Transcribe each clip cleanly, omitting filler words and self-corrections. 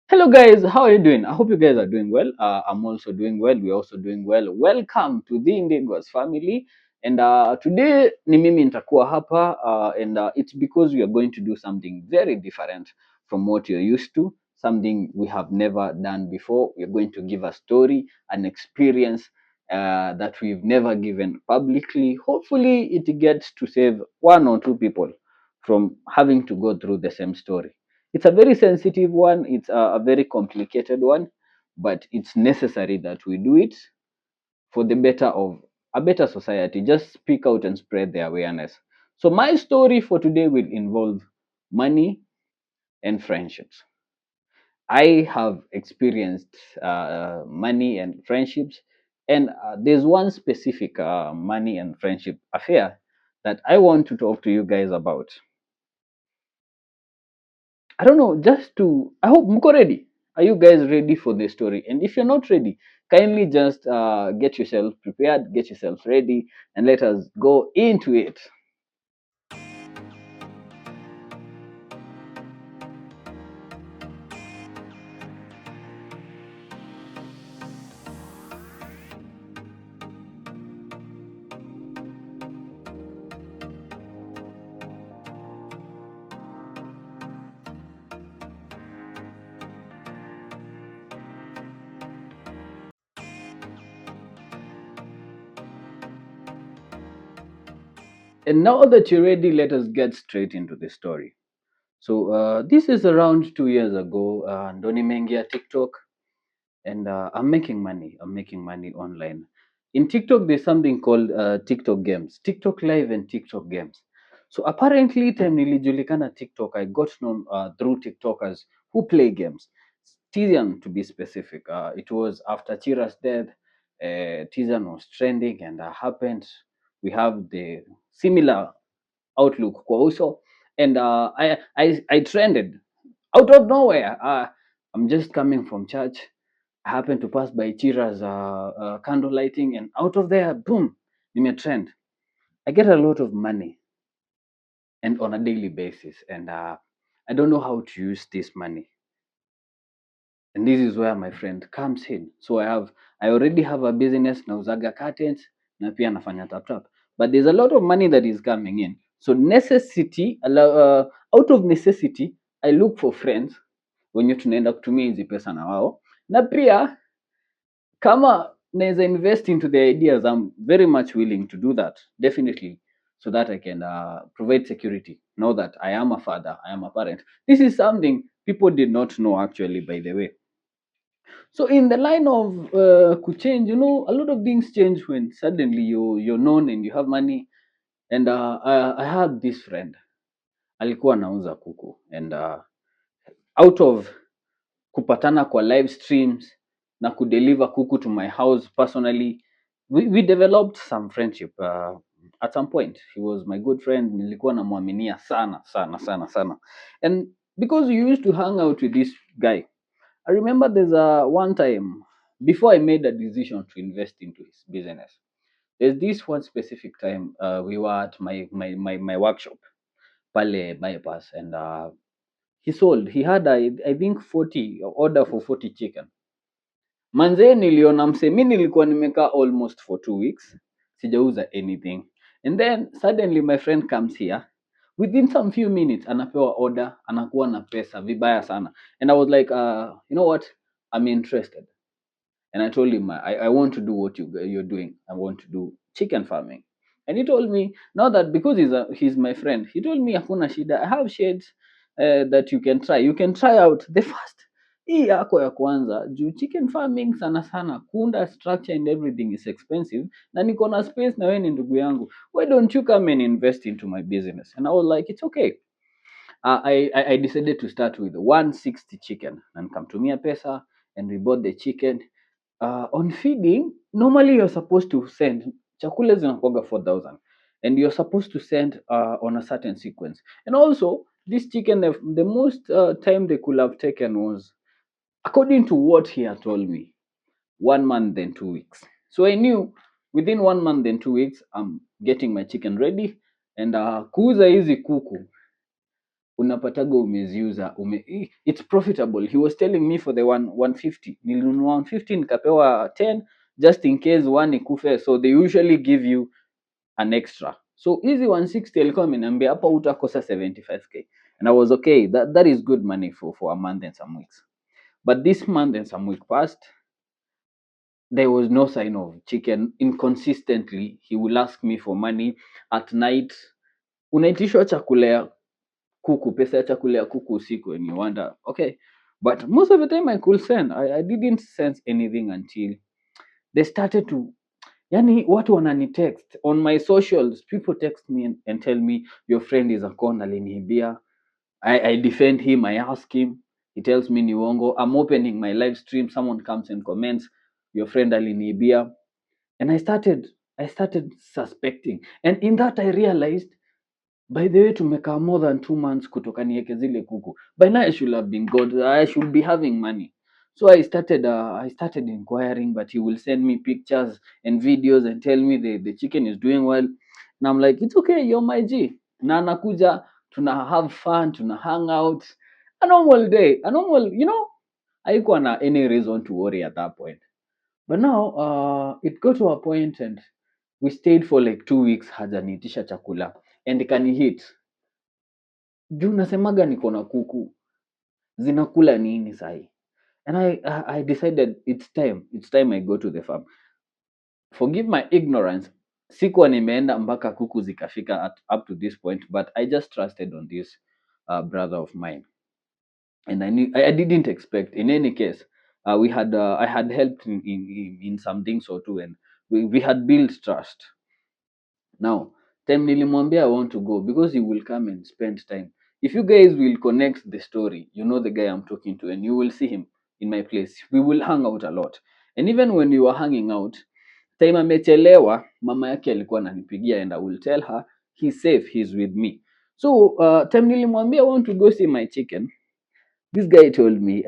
Hello guys, how are you doing? I hope you guys are doing well. I'm also doing well. We're also doing well. Welcome to the Indigos family. And today ni mimi nitakuwa hapa and it's because we are going to do something very different from what you're used to, something we have never done before. We're going to give a story, an experience that we've never given publicly. Hopefully it gets to save one or two people from having to go through the same story. It's a very sensitive one, it's a very complicated one, but it's necessary that we do it for the better of a better society. Just speak out and spread the awareness. So, my story for today will involve money and friendships. I have experienced money and friendships, and there's one specific money and friendship affair that I want to talk to you guys about. I don't know, just to, I hope mko ready. Are you guys ready for the story? And if you're not ready, kindly just get yourself prepared, get yourself ready, and let us go into it. And now that you're ready, let us get straight into the story. So this is around 2 years ago. Ndoni mengia TikTok, and I'm making money. I'm making money online. In TikTok, there's something called TikTok games, TikTok Live, and TikTok games. So apparently, time nilijulikana TikTok, I got known through TikTokers who play games. Tizian, to be specific. It was after Chira's death. Tizian was trending, and happened. We have the similar outlook kwa uso, and I trended out of nowhere. I'm just coming from church. I happened to pass by Chira's candle lighting, and out of there, boom, in a trend. I get a lot of money and on a daily basis, and I don't know how to use this money. And this is where my friend comes in. So I already have a business nauzaga curtains na pia nafanya tap tap. But there's a lot of money that is coming in. So out of necessity, I look for friends wenye tunaenda kutumia hizi pesa na wao, na pia kama naweza invest into the ideas, I'm very much willing to do that, definitely, so that I can provide security. Know that I am a father, I am a parent. This is something people did not know, actually, by the way. So in the line of could change, a lot of things change when suddenly you're known and you have money. And I had this friend, alikuwa anauza kuku, and out of kupatana kwa live streams na kudeliver kuku to my house personally, we developed some friendship. At some point he was my good friend, nilikuwa namwaminia sana sana sana sana, and because we used to hang out with this guy, I remember there's one time before I made a decision to invest into his business. There's this one specific time we were at my workshop, pale bypass, and he had I think 40 order for 40 chicken. Manzee, niliona mse, mi nilikuwa nimekaa almost for 2 weeks, sijauza anything. And then suddenly my friend comes here. Within some few minutes anapewa order, anakuwa na pesa vibaya sana. And I was like, you know what? I'm interested. And I told him, I want to do what you're doing. I want to do chicken farming. And he told me, now that because he's my friend, he told me, hakuna shida, I have shades that you can try. You can try out the first. Hii yako ya kwanza juu chicken farming sana sana kuunda structure and everything is expensive, na niko na space na wewe ni ndugu yangu, why don't you come and invest into my business? And I was like, it's okay. I decided to start with 160 chicken and nikamtumia pesa, and we bought the chicken. On feeding, normally you're supposed to send chakula zinakuwaga 4,000, and you're supposed to send on a certain sequence. And also this chicken, the most time they could have taken was, according to what he had told me, 1 month and 2 weeks. So I knew within 1 month and 2 weeks I'm getting my chicken ready, and kuuza hizi kuku unapataga umeziuza it's profitable. He was telling me for the 150 nilinunua 150 nikapewa 10 just in case one ikufe, so they usually give you an extra. So hizi 160 alikuwa ameniambia hapa utakosa 75k, and I was okay. That is good money for a month and some weeks. But this month and some week passed, there was no sign of chicken. Inconsistently he will ask me for money at night. Unaitishwa chakula ya kuku, pesa ya chakula ya kuku usiku, and you wonder, okay. But most of the time I could send. I didn't sense anything until they started to, yani watu wanani text on my socials. People text me and tell me your friend is a con, aliniibia. I defend him. I ask him, he tells me ni uongo. I'm opening my live stream, someone comes and comments your friend aliniibia, and I started suspecting. And in that I realized, by the way, tumekaa more than 2 months kutoka nieke zile kuku. By now I should have been good. I should be having money. So I started inquiring, but he will send me pictures and videos and tell me the chicken is doing well. And I'm like, it's okay, you're my G. Na nakuja, tuna have fun, tuna hang out. A normal day, haikuwa na any reason to worry at that point. But now it got to a point and we stayed for like 2 weeks hajaniitisha chakula, and kanihit juu nasemaga niko na kuku zinakula nini sahi, and I decided it's time I go to the farm. Forgive my ignorance, sikuwa nimeenda mpaka kuku zikafika up to this point, but I just trusted on this brother of mine, and I didn't expect. In any case, I had helped in some things or two, and we had built trust. Now time nilimwambia I want to go because he will come and spend time. If you guys will connect the story, you know the guy I'm talking to, and you will see him in my place. We will hang out a lot, and even when we were hanging out, time amechelewa, mama yake alikuwa ananipigia, and I will tell her he's safe, he's with me. So time nilimwambia I want to go see my chicken, this guy told me,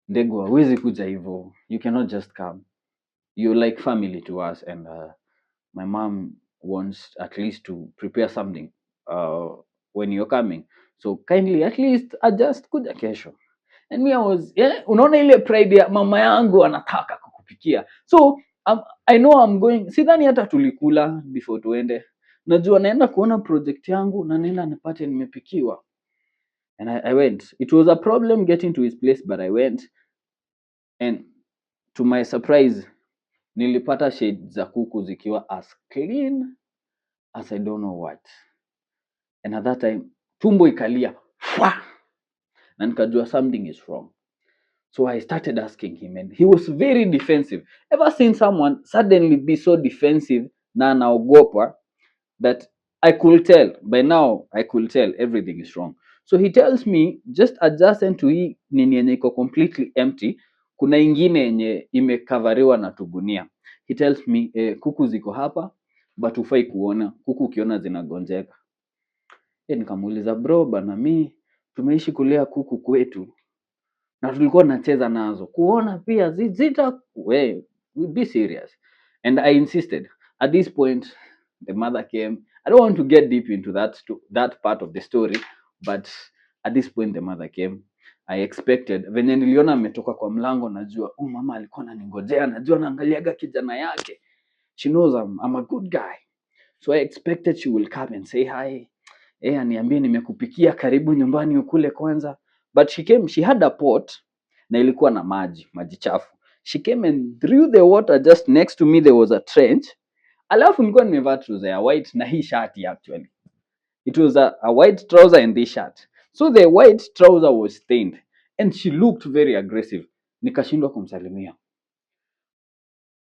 Ndegwa, huwezi kuja hivyo, you cannot just come, you're like family to us, and my mom wants at least to prepare something when you're coming, so kindly at least adjust kuja kesho. And me I was, unaona ile pride ya mama yangu anataka kukupikia. So I know I'm going, sidhani hata tulikula before tuende, najua naenda kuona project yangu na naenda nipate nimepikiwa. And I went. It was a problem getting to his place, but I went, and to my surprise nilipata shade za kuku zikiwa as clean as I don't know what. And at that time tumbo ikalia na nikajua something is wrong. So I started asking him, and he was very defensive. Ever seen someone suddenly be so defensive na anaogopa that I could tell by now, everything is wrong. So he tells me just adjacent to hii nini yenye iko completely empty, kuna ingine yenye imekavariwa na tugunia. He tells me kuku ziko hapa but hufai kuona, kuku ukiona zinagonjeka. Nikamuuliza, bro bana, mi tumeishi kulea kuku kwetu na tulikuwa nacheza nazo, kuona pia we be serious. And I insisted. At this point the mother came. I don't want to get deep into that part of the story, but at this point the mother came. I expected, venye niliona ametoka kwa mlango, najua mama alikuwa ananingojea, najua naangaliaga kijana yake, she knows I'm a good guy, so I expected she will come and say hi, aniambie nimekupikia, karibu nyumbani ukule kwanza. But she came, she had a pot na ilikuwa na maji chafu. She came and threw the water just next to me. There was a trench. Alafu nilikuwa nimevaa trouser ya white na hii shati. Actually it was a white trouser and this shirt, so the white trouser was stained and she looked very aggressive. Nikashindwa kumsalimia,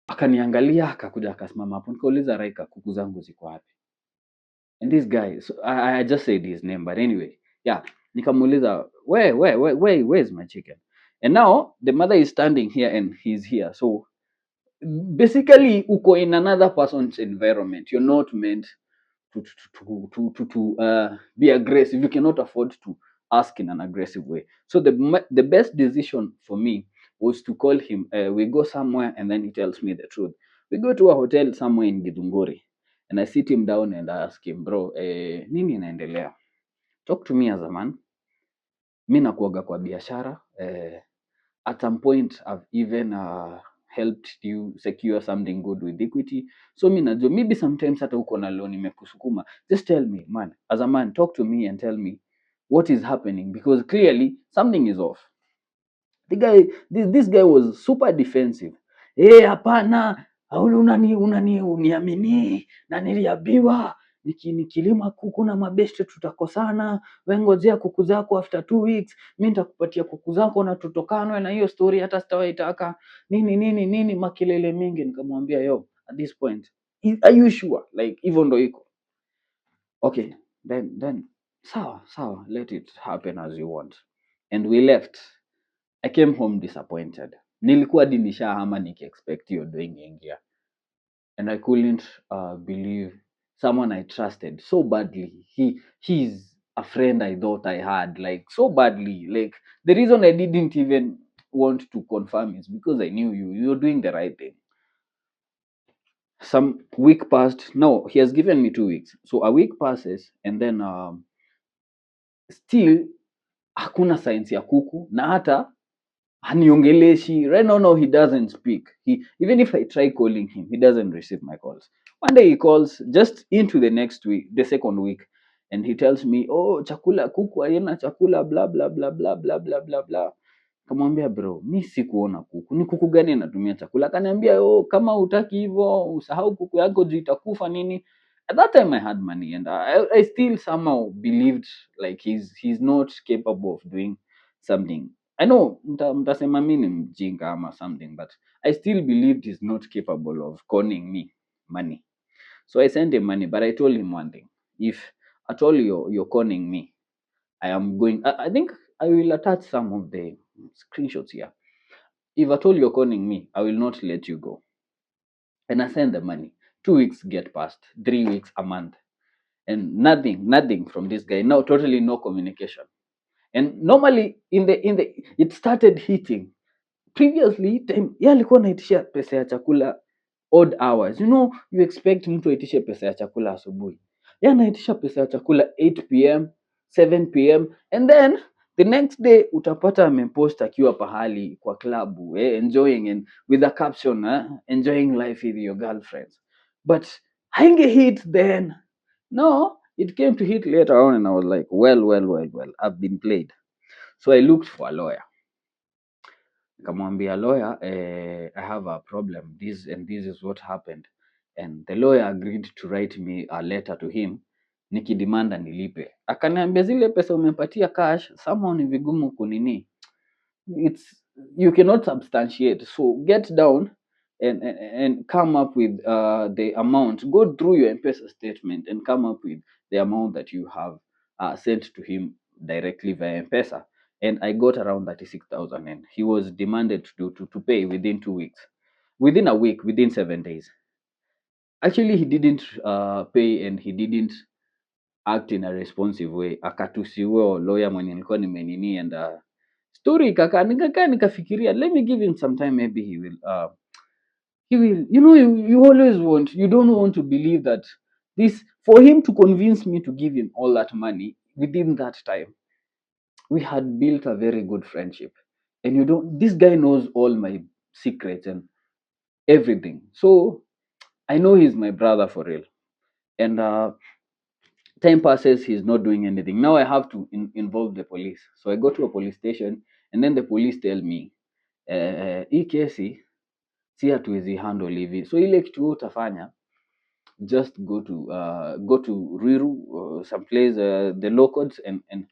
akaniangalia, akakuja akasimama hapo. Nikauliza, Raika, kuku zangu ziko wapi? And this guy, so I just said his name, but anyway, yeah, nikamuuliza, where's my chicken? And now the mother is standing here and he's here. So basically uko in another person's environment. You're not meant to be aggressive. You cannot afford to ask in an aggressive way. So the best decision for me was to call him. We go somewhere and then he tells me the truth. We go to a hotel somewhere in Githunguri, and I sit him down and I ask him, bro, nini inaendelea? talk to me as a man. Mi nakuaga kwa biashara. At some point I've even helped you secure something good with Equity. So mi najua maybe sometimes hata uko na loan imekusukuma. Just tell me, man, as a man, talk to me and tell me what is happening, because clearly something is off. This guy was super defensive. Hapana, uniamini na niliambiwa nikilima kuku na mabeste tutakosana, we ngojea kuku zako after 2 weeks, mi nitakupatia kuku zako na tutokanwe, na hiyo story hata sitawaitaka nini makelele mingi. Nikamwambia yo, at this point are you sure, like hivyo ndo iko okay? Then sawa, let it happen as you want. And we left. I came home disappointed. Nilikuwa hadi nishahama nikiexpect hiyo doing ingia. And I couldn't believe someone I trusted so badly. He's a friend I thought I had, like so badly. Like the reason I didn't even want to confirm is because I knew you're doing the right thing. Some week passed. No, he has given me 2 weeks. So a week passes and then still hakuna signs ya kuku, na hata haniongeleshi. Right now he doesn't speak. Even if I try calling him, he doesn't receive my calls. One day he calls just into the next week, the second week, and he tells me, oh, chakula kuku haina chakula, blah blah blah blah blah blah blah blah. Kamwambia, bro, mi sikuona kuku. Ni kuku gani anatumia chakula? Akaniambia, oh, kama utaki hivyo usahau kuku yako juu itakufa nini. At that time I had money, and I still somehow believed like he's not capable of doing something. I know mtasema mi ni mjinga ama something, but I still believed he's not capable of conning me money. So I sent him money, but I told him one thing: if at all you're conning me, I am going. I think I will attach some of the screenshots here. If at all you're conning me, I will not let you go. And I send the money. 2 weeks get past, 3 weeks, a month, and nothing from this guy. Now totally no communication. And normally it started hitting. Previously time yeye alikuwa anaitisha pesa ya chakula odd hours. You expect mtu aitishe pesa ya chakula asubuhi. Yeye anaitisha pesa ya chakula 8 pm, 7 pm, and then the next day utapata amepost akiwa pahali kwa klabu, enjoying and with a caption, enjoying life with your girlfriends. But hainge hit then. No, it came to hit later on, and I was like, well, I've been played. So I looked for a lawyer. Nikamwambia lawyer, I have a problem, this and this is what happened. And the lawyer agreed to write me a letter to him nikidimanda nilipe. Akaniambia zile pesa umepatia cash, somehow ni vigumu kunini. You cannot substantiate. So get down and come up with the amount. Go through your M-Pesa statement and come up with the amount that you have sent to him directly via M-Pesa. And I got around 36,000, and he was demanded to pay within 2 weeks. Within a week, within 7 days. Actually, he didn't pay, and he didn't act in a responsive way. Akatusi huyo lawyer mwenye nilikuwa nimenini, and story nikakaa nikafikiria, let me give him some time, maybe he will you always you don't want to believe that this, for him to convince me to give him all that money within that time. We had built a very good friendship, and this guy knows all my secrets and everything. So I know he's my brother for real. And time passes, he's not doing anything. Now I have to involve the police. So I go to a police station, and then the police tell me, hii kesi si hatuwezi handle hivi. So ile kitu utafanya, just go to Ruiru, some place, the law courts, and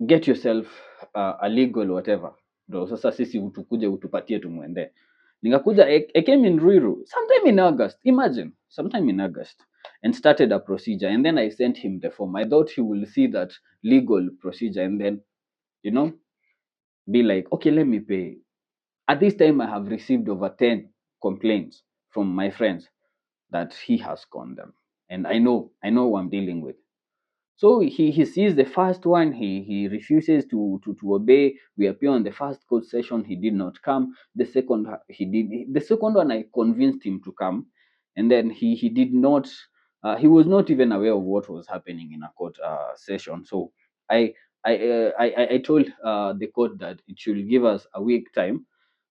get yourself a legal whatever. Ndo sasa sisi utukuje utupatie tumwende. Nikakuja, I came in Ruiru sometime in August. Imagine, sometime in August, and started a procedure. And then I sent him the form. I thought he will see that legal procedure and then, be like, okay, let me pay. At this time, I have received over 10 complaints from my friends that he has conned them. And I know who I'm dealing with. So he sees the first one, he refuses to obey. We appear on the first court session, he did not come. The second one, I convinced him to come, and then he did not. He was not even aware of what was happening in a court session. So I I told the court that it should give us a week time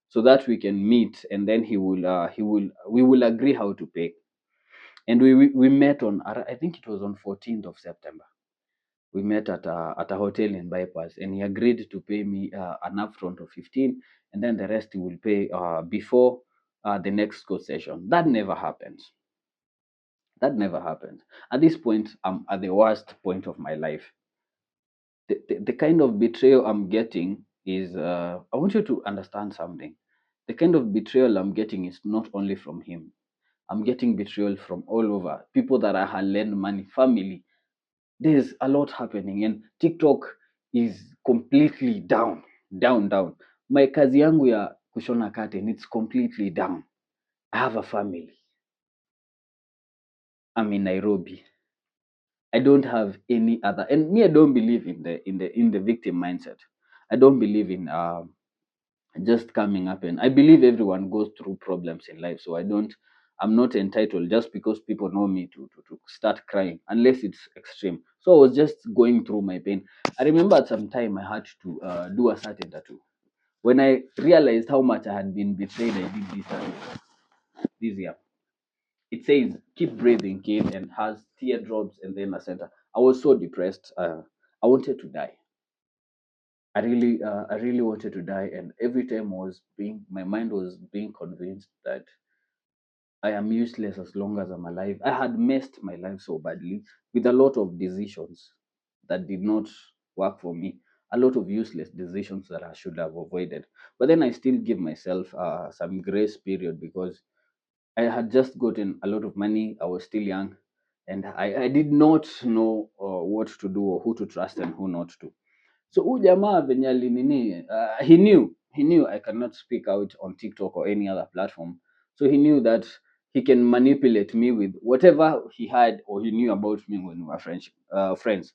so that we can meet, and then he will we will agree how to pay. And we met on, I think it was on 14th of September. We met at a hotel in Bypass, and he agreed to pay me an upfront of 15, and then the rest he will pay before the next court session. That never happened. That never happened. At this point, I'm at the worst point of my life. The kind of betrayal I'm getting is, I want you to understand something. The kind of betrayal I'm getting is not only from him. I'm getting betrayal from all over. People that I had lent money, family. There's a lot happening, and TikTok is completely down, down, down. My kazi yangu ya kushona curtain, it's completely down. I have a family. I'm in Nairobi. I don't have any other, and me, I don't believe in the victim mindset. I don't believe in just coming up, and I believe everyone goes through problems in life. So I'm not entitled just because people know me to start crying unless it's extreme. So I was just going through my pain. I remember at some time I had to do a certain tattoo. When I realized how much I had been betrayed, I did this tattoo this year. It says keep breathing, kid, and has teardrops and then a center. I was so depressed. I wanted to die. I really wanted to die, and every time my mind was being convinced that I am useless as long as I'm alive. I had messed my life so badly with a lot of decisions that did not work for me, a lot of useless decisions that I should have avoided. But then I still give myself some grace period because I had just gotten a lot of money. I was still young, and I did not know what to do or who to trust and who not to. So huyu jamaa venye alinini, he knew I cannot speak out on TikTok or any other platform. So he knew that he can manipulate me with whatever he had or he knew about me when we were friends.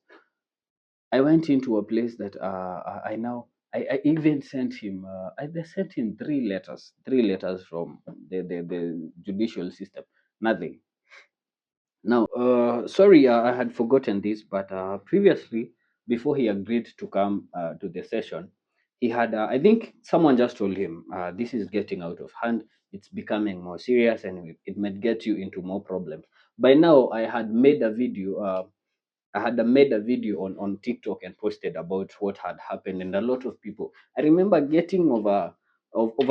I went into a place that I now I even sent him I sent him three letters from the judicial system. Nothing. Now, sorry, I had forgotten this, but previously, before he agreed to come to the session, he had, I think someone just told him, this is getting out of hand. It's becoming more serious and it might get you into more problems. By now, I had made a video on TikTok and posted about what had happened, and a lot of people. I remember getting over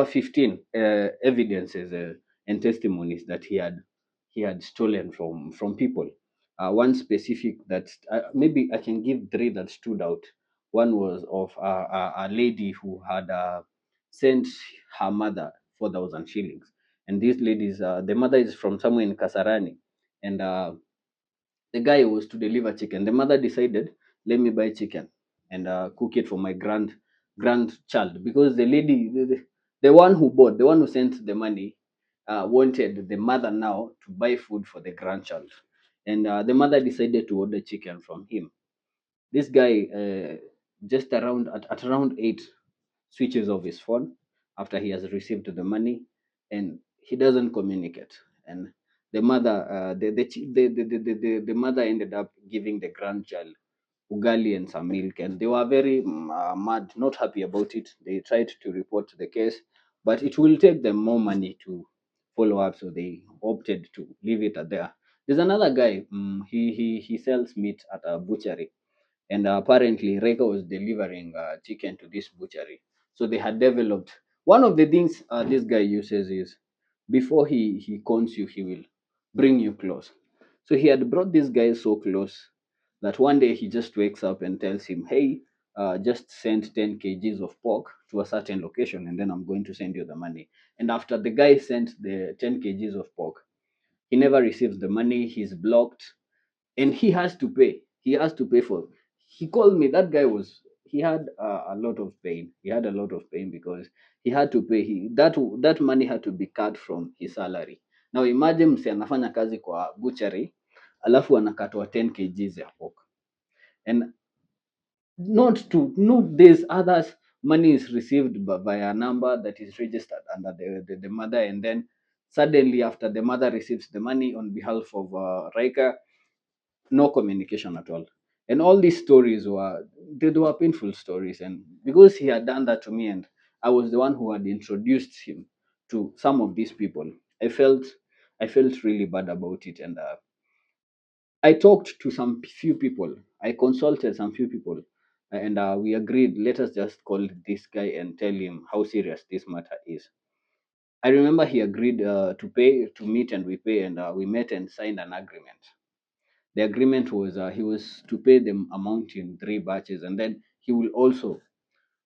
15 evidences and testimonies that he had stolen from people. One specific that maybe I can give three that stood out. One was of a lady who had sent her mother 4,000 shillings, and these ladies, the mother is from somewhere in Kasarani, and the guy was to deliver chicken. The mother decided, let me buy chicken and cook it for my grandchild, because the lady, the one who bought, the one who sent the money, wanted the mother now to buy food for the grandchild, and the mother decided to order chicken from him. This guy, just at around 8, switches off his phone after he has received the money, and he doesn't communicate. And the mother, the mother ended up giving the grandchild ugali and some milk, and they were very mad, not happy about it. They tried to report the case, but it will take them more money to follow up, so they opted to leave it at there. There's another guy. He sells meat at a butchery, and apparently Reka was delivering chicken to this butchery. So they had developed, one of the things this guy uses is, before he cons you, he will bring you close. So he had brought this guy so close that one day he just wakes up and tells him, hey, just send 10 kgs of pork to a certain location, and then I'm going to send you the money. And after the guy sent the 10 kgs of pork, he never receives the money. He's blocked, and he has to pay. He has to pay for. He called me. That guy was. He had a lot of pain. He had a lot of pain because he had to pay. That money had to be cut from his salary. Now imagine msi anafanya kazi kwa butchery, alafu anakatwa 10 kgs ya pork, and not to no, there's others. Money is received by a number that is registered under the mother, and then suddenly after the mother receives the money on behalf of Raika, no communication at all. And all these stories were painful stories. And because he had done that to me, and I was the one who had introduced him to some of these people, I felt I felt really bad about it. And I talked to some few people. I consulted some few people, and we agreed. Let us just call this guy and tell him how serious this matter is. I remember he agreed to meet, and we pay, and we met and signed an agreement. The agreement was he was to pay the amount in three batches, and then he will also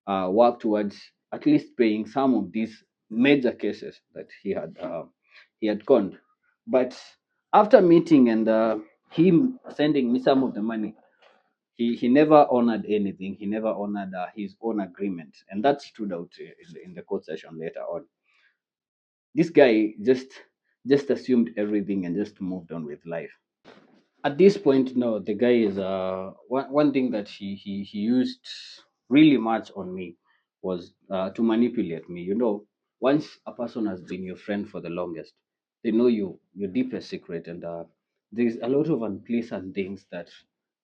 work towards at least paying some of these major cases that he had conned. But after meeting and him sending me some of the money, he never honored anything. He never honored his own agreement, and that stood out in the court session later on. This guy just assumed everything and just moved on with life. At this point, no, the guy is one thing that he used really much on me was to manipulate me. Once a person has been your friend for the longest, they know your deepest secret, and there's a lot of unpleasant things that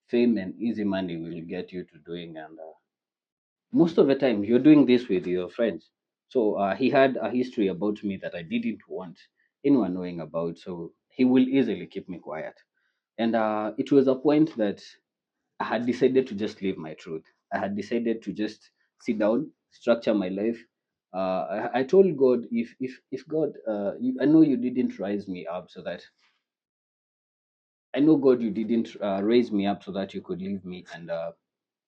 fame and easy money will get you to doing. And most of the time you're doing this with your friends. So he had a history about me that I didn't want anyone knowing about, so he will easily keep me quiet. And it was a point that I had decided to just live my truth. I had decided to just sit down, structure my life. I told God, if God, I know you didn't rise me up so that I know God, you didn't raise me up so that you could leave me, and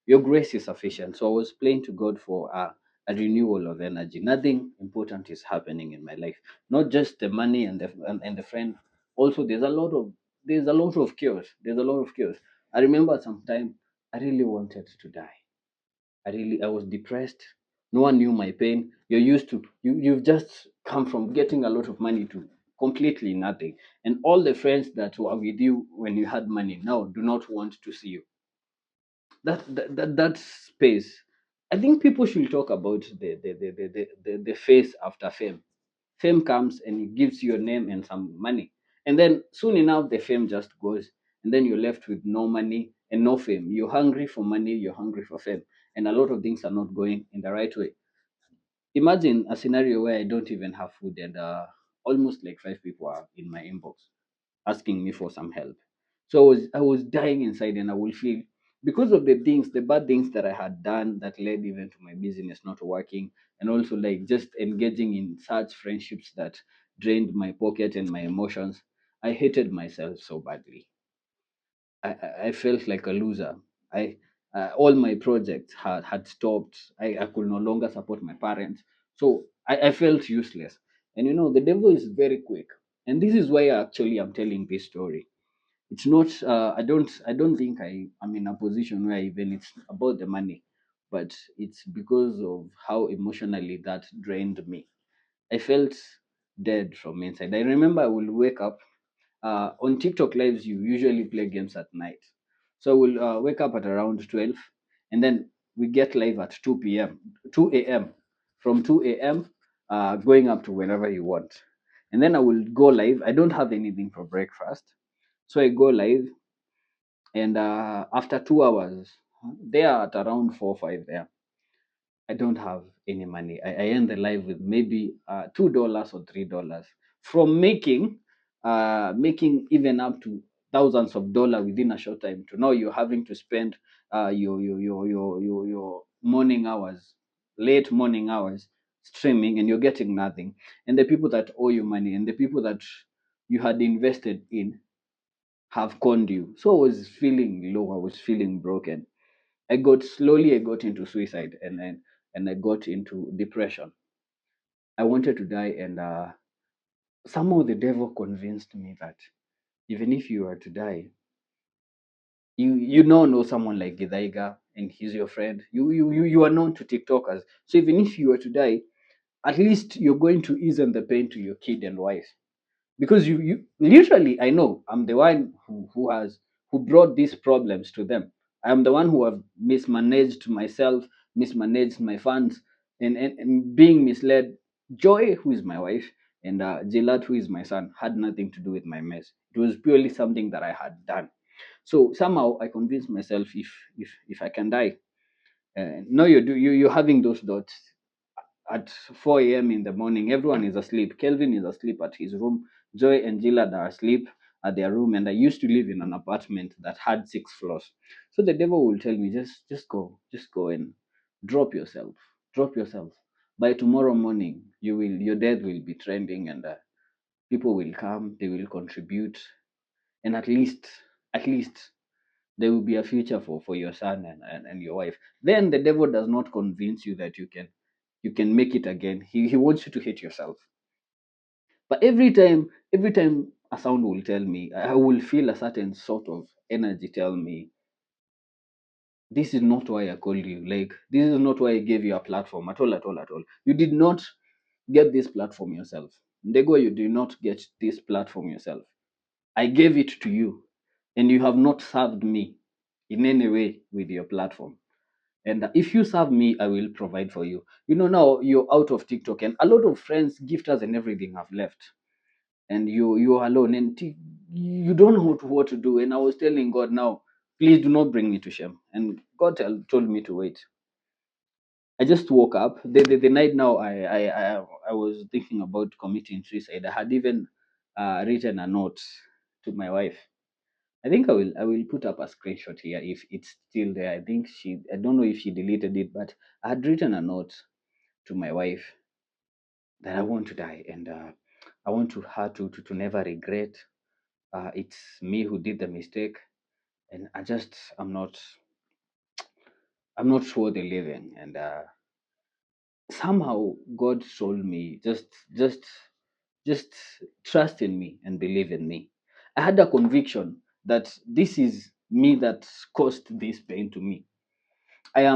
your grace is sufficient. So I was praying to God for a renewal of energy. Nothing important is happening in my life, not just the money and the friend. Also, there's a lot of chaos. There's a lot of chaos. I remember sometime I really wanted to die. I was depressed. No one knew my pain. You've just come from getting a lot of money to completely nothing, and all the friends that were with you when you had money now do not want to see you. That space, I think people should talk about the face after fame. Fame comes and it gives you a name and some money, and then soon enough the fame just goes, and then you're left with no money and no fame. You're hungry for money, you're hungry for fame, and a lot of things are not going in the right way. Imagine a scenario where I don't even have food, and almost like five people are in my inbox asking me for some help. So I was dying inside, and I will feel, because of the bad things that I had done that led even to my business not working, and also like just engaging in such friendships that drained my pocket and my emotions. I hated myself so badly. I felt like a loser. I All my projects had stopped. I could no longer support my parents. So I felt useless. And the devil is very quick. And this is why actually I'm telling this story. It's not I don't think I'm in a position where even it's about the money, but it's because of how emotionally that drained me. I felt dead from inside. I remember I will wake up on TikTok lives. You usually play games at night, so we'll wake up at around 12, and then we get live at 2 p.m., 2 a.m. From 2 a.m. Going up to whenever you want, and then I will go live. I don't have anything for breakfast, so I go live, and after 2 hours, they are at around 4 5 there. I don't have any money. I end the live with maybe $2 or $3 from making even up to thousands of dollars within a short time, to now you're having to spend your morning hours, late morning hours streaming, and you're getting nothing. And the people that owe you money and the people that you had invested in have conned you. So I was feeling low. I was feeling broken. I got into suicide, and I got into depression. I wanted to die, and somehow the devil convinced me that even if you were to die, you now know someone like Githaiga, and he's your friend. You are known to TikTokers. So even if you were to die, at least you're going to ease the pain to your kid and wife. Because you literally, I know I'm the one who brought these problems to them. I'm the one who have mismanaged myself, mismanaged my funds, and being misled. Joy, who is my wife, and Jilat, who is my son, had nothing to do with my mess. It was purely something that I had done. So somehow I convinced myself, if I can die, no, you're having those thoughts at 4 a.m. in the morning. Everyone is asleep. Kelvin is asleep at his room. Joy and Gillard are asleep at their room. And I used to live in an apartment that had 6 floors. So the devil will tell me, just go and drop yourself, drop yourself. By tomorrow morning, your death will be trending, and people will come, they will contribute, and at least there will be a future for your son and your wife. Then the devil does not convince you that you can make it again. He wants you to hate yourself. But every time a sound will tell me, I will feel a certain sort of energy tell me, this is not why I called you. Like, this is not why I gave you a platform at all, at all, at all. You did not get this platform yourself. Ndego, you did not get this platform yourself. I gave it to you, and you have not served me in any way with your platform. And if you serve me, I will provide for you. Now you're out of TikTok, and a lot of friends, gifters, and everything have left, and you're alone, and you don't know what to do. And I was telling God, now, please do not bring me to shame. And God told me to wait. I just woke up the night. Now I was thinking about committing suicide. I had even written a note to my wife. I think I will put up a screenshot here if it's still there. I think I don't know if she deleted it, but I had written a note to my wife that I want to die, and I want her to never regret. It's me who did the mistake, and I'm not sure the living, and somehow God told me, just trust in me and believe in me. I had a conviction that this is me that caused this pain to me. I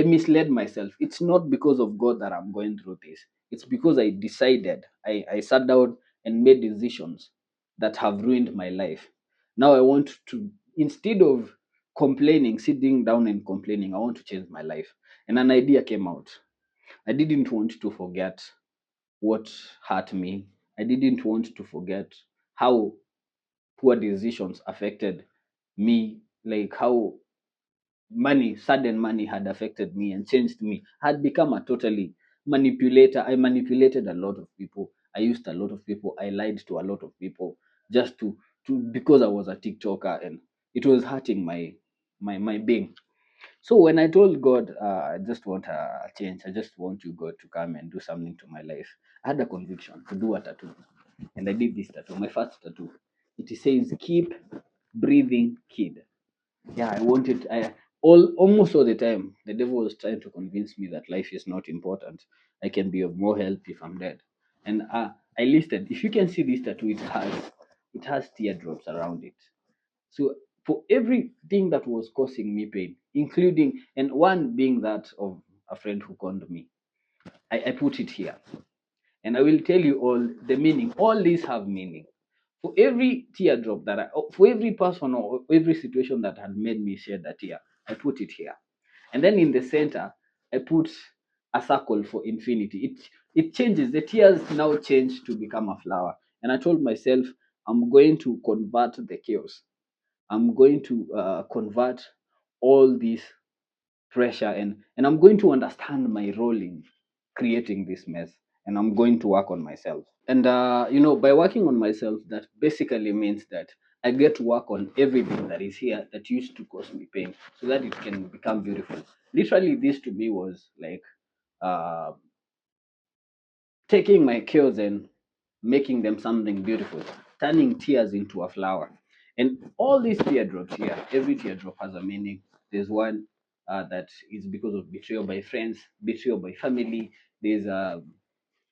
misled myself. It's not because of God that I'm going through this. It's because I decided, I sat down and made decisions that have ruined my life. Now I want to, instead of complaining, sitting down and complaining, I want to change my life. And an idea came out. I didn't want to forget what hurt me. I didn't want to forget how poor decisions affected me, like how sudden money had affected me and changed me. I had become a totally manipulator. I manipulated a lot of people. I used a lot of people. I lied to a lot of people just to because I was a TikToker, and it was hurting my being. So when I told God, I just want a change. I just want you, God, to come and do something to my life. I had a conviction to do a tattoo, and I did this tattoo. My first tattoo. It says, "Keep breathing, kid." Yeah, I wanted. Almost all the time, the devil was trying to convince me that life is not important. I can be of more help if I'm dead. And I listed. If you can see this tattoo, it has teardrops around it. So for everything that was causing me pain, including, and one being that of a friend who conned me, I put it here. And I will tell you all the meaning. All these have meaning. For every teardrop for every person or every situation that had made me shed a tear, I put it here. And then in the center, I put a circle for infinity. It changes. The tears now change to become a flower. And I told myself, I'm going to convert the chaos. I'm going to convert all this pressure, and I'm going to understand my role in creating this mess, and I'm going to work on myself. And by working on myself, that basically means that I get to work on everything that is here that used to cause me pain, so that it can become beautiful. Literally, this to me was like uh, taking my chaos and making them something beautiful, turning tears into a flower. And all these teardrops here, every teardrop has a meaning. There's one that is because of betrayal by friends, betrayal by family. There's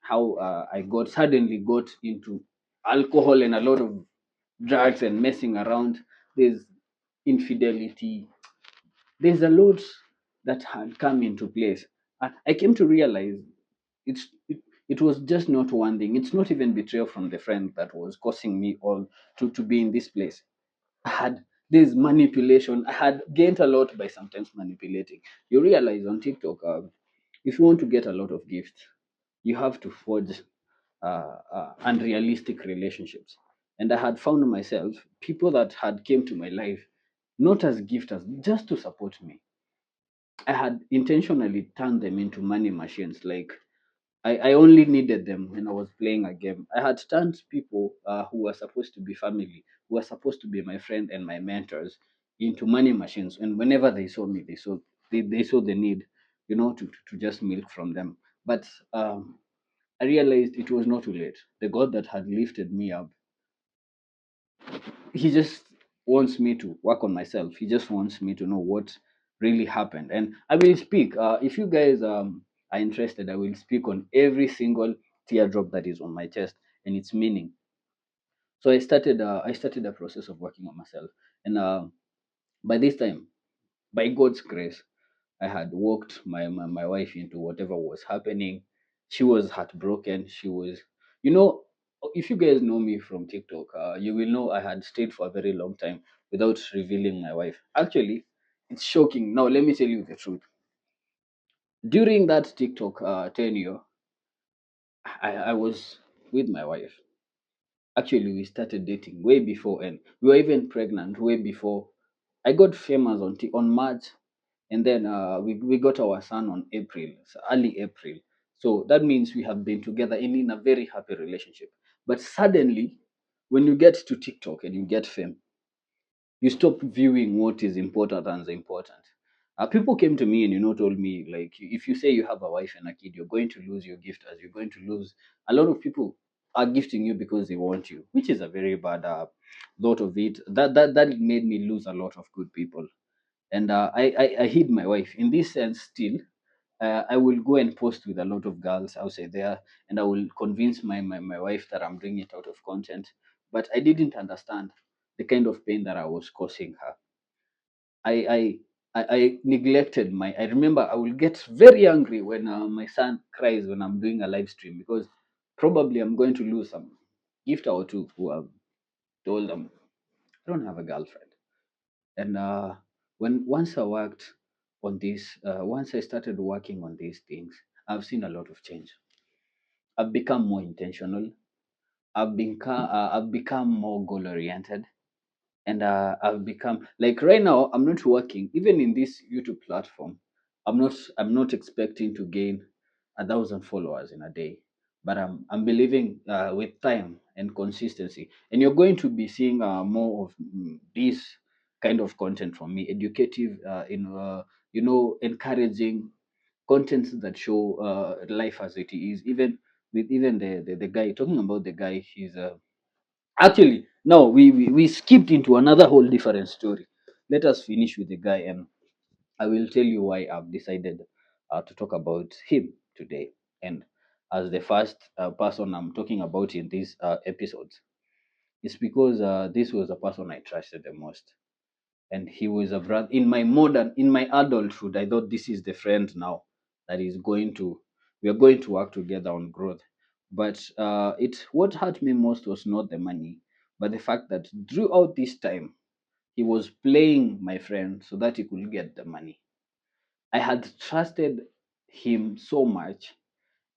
how I suddenly got into alcohol and a lot of drugs and messing around. There's infidelity. There's a lot that had come into place. I came to realize it was just not one thing. It's not even betrayal from the friend that was causing me all to be in this place. I had this manipulation. I had gained a lot by sometimes manipulating. You realize on TikTok, if you want to get a lot of gifts, you have to forge unrealistic relationships. And I had found myself people that had came to my life not as gifters, just to support me. I had intentionally turned them into money machines. Like I only needed them when I was playing a game. I had turned people who were supposed to be family, who were supposed to be my friend and my mentors, into money machines. And whenever they saw me, they saw the need, to just milk from them. But I realized it was not too late. The God that had lifted me up, He just wants me to work on myself. He just wants me to know what really happened. And I will speak. If you guys are interested, I will speak on every single teardrop that is on my chest and its meaning. So I started the process of working on myself, and by this time, by God's grace, I had walked my wife into whatever was happening. She was heartbroken. She was, you know, if you guys know me from TikTok, you will know I had stayed for a very long time without revealing my wife. Actually, it's shocking. Now, let me tell you the truth. During that TikTok tenure, I was with my wife. Actually, we started dating way before, and we were even pregnant way before. I got famous on March, and then we got our son on April, so early April. So that means we have been together in a very happy relationship. But suddenly, when you get to TikTok and you get fame, you stop viewing what is important as important. People came to me and told me, like, if you say you have a wife and a kid, you're going to lose your gift, as you're going to lose. A lot of people are gifting you because they want you, which is a very bad lot of it. That made me lose a lot of good people. And I hid my wife in this sense still. I will go and post with a lot of girls outside there, and I will convince my wife that I'm doing it out of content. But I didn't understand the kind of pain that I was causing her. I I I neglected my. I remember I will get very angry when my son cries when I'm doing a live stream, because probably I'm going to lose some gift or two who have told them I don't have a girlfriend. And when once I worked on this, once I started working on these things, I've seen a lot of change. I've become more intentional. I've become more goal oriented, and I've become like right now. I'm not working even in this YouTube platform. I'm not expecting to gain 1,000 followers in a day, but I'm believing with time and consistency, and you're going to be seeing more of this kind of content from me, educative, encouraging contents that show life as it is. Even with even the guy talking about the guy, he's actually, no, we skipped into another whole different story. Let us finish with the guy, and I will tell you why I've decided to talk about him today. And as the first person I'm talking about in these episodes, it's because this was the person I trusted the most. And he was a brother in my adulthood. I thought this is the friend now that is going to, we are going to work together on growth. But what hurt me most was not the money, but the fact that throughout this time he was playing my friend so that he could get the money. I had trusted him so much,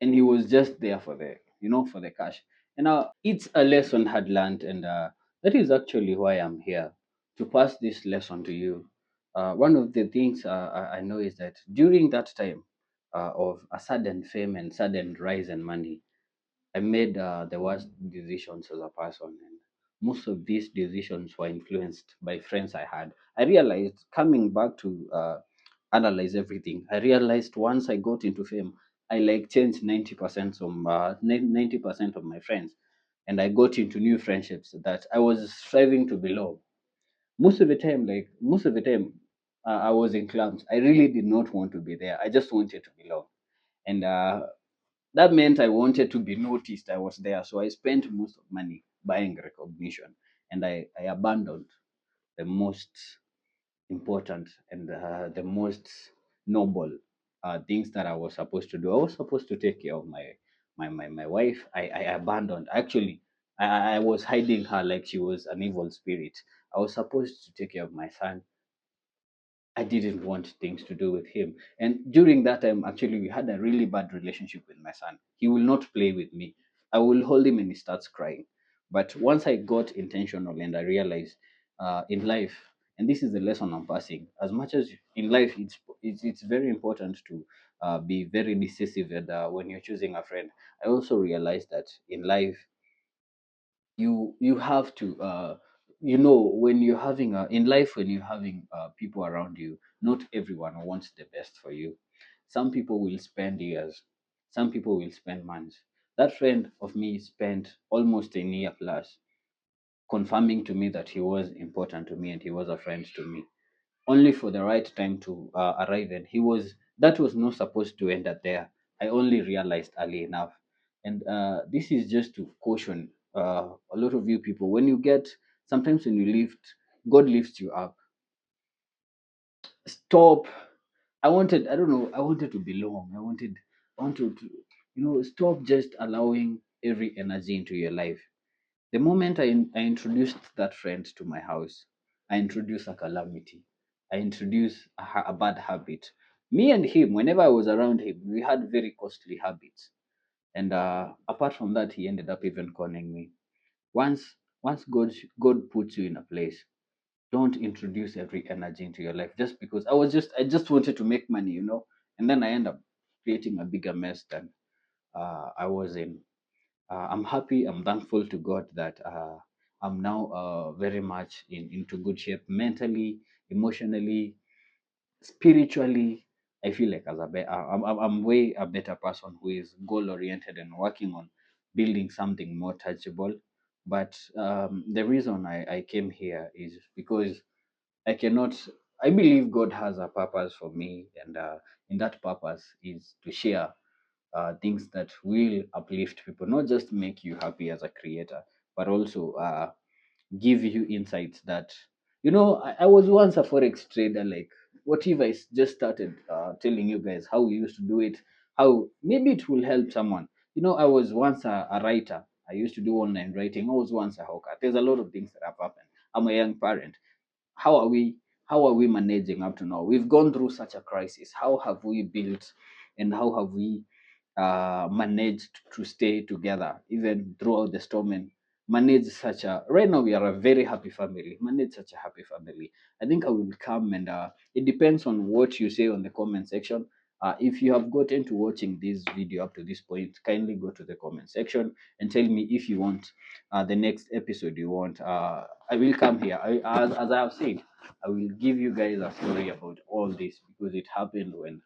and he was just there for the cash. And now it's a lesson had learned, and that is actually why I'm here, to pass this lesson to you. One of the things I know is that during that time of a sudden fame and sudden rise in money, I made the worst decisions as a person, and most of these decisions were influenced by friends I had. I realized, coming back to analyze everything, I realized once I got into fame, I like changed 90% of 90% of my friends, and I got into new friendships that I was striving to belong. Most of the time, I was in clubs. I really did not want to be there. I just wanted to belong, and that meant I wanted to be noticed. I was there, so I spent most of money buying recognition, and I abandoned the most important and the most noble things that I was supposed to do. I was supposed to take care of my wife. I abandoned. Actually, I was hiding her like she was an evil spirit. I was supposed to take care of my son. I didn't want things to do with him. And during that time, actually, we had a really bad relationship with my son. He will not play with me. I will hold him and he starts crying. But once I got intentional and I realized in life, and this is the lesson I'm passing, as much as in life it's very important to be very decisive and, when you're choosing a friend. I also realized that in life you have to when you're having in life, when you're having people around you, not everyone wants the best for you. Some people will spend years, some people will spend months. That friend of me spent almost a year plus confirming to me that he was important to me and he was a friend to me, only for the right time to arrive. And that was not supposed to end at there. I only realized early enough. And this is just to caution a lot of you people. When you get, sometimes when you lift, God lifts you up. Stop. I don't know, I wanted to belong. I wanted to, stop just allowing every energy into your life. The moment I introduced that friend to my house, I introduced a calamity. I introduced a bad habit. Me and him, whenever I was around him, we had very costly habits. And apart from that, he ended up even conning me. Once, once God puts you in a place, don't introduce every energy into your life just because I just wanted to make money, and then I end up creating a bigger mess than I was in. I'm happy. I'm thankful to God that I'm now very much into good shape mentally, emotionally, spiritually. I feel like I'm way a better person who is goal oriented and working on building something more tangible. But the reason I came here is because I cannot. I believe God has a purpose for me, and in that purpose is to share things that will uplift people, not just make you happy as a creator, but also give you insights that, I was once a forex trader. Like, what if just started telling you guys how we used to do it, how maybe it will help someone. I was once a writer. I used to do online writing. I was once a hawker. There's a lot of things that have happened. I'm a young parent. How are we managing up to now? We've gone through such a crisis. How have we built, and how have we managed to stay together even throughout the storm, and manage such a, right now we are a very happy family, manage such a happy family. I think I will come, and it depends on what you say on the comment section. If you have gotten to watching this video up to this point, kindly go to the comment section and tell me if you want the next episode you want. I will come here. As I have said, I will give you guys a story about all this because it happened when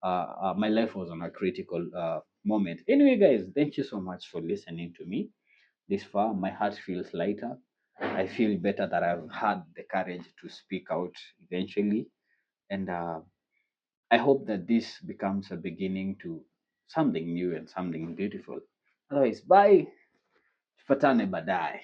my life was on a critical moment. Anyway, guys, thank you so much for listening to me this far. My heart feels lighter. I feel better that I've had the courage to speak out eventually. And I hope that this becomes a beginning to something new and something beautiful. Otherwise, bye. Fatane badai.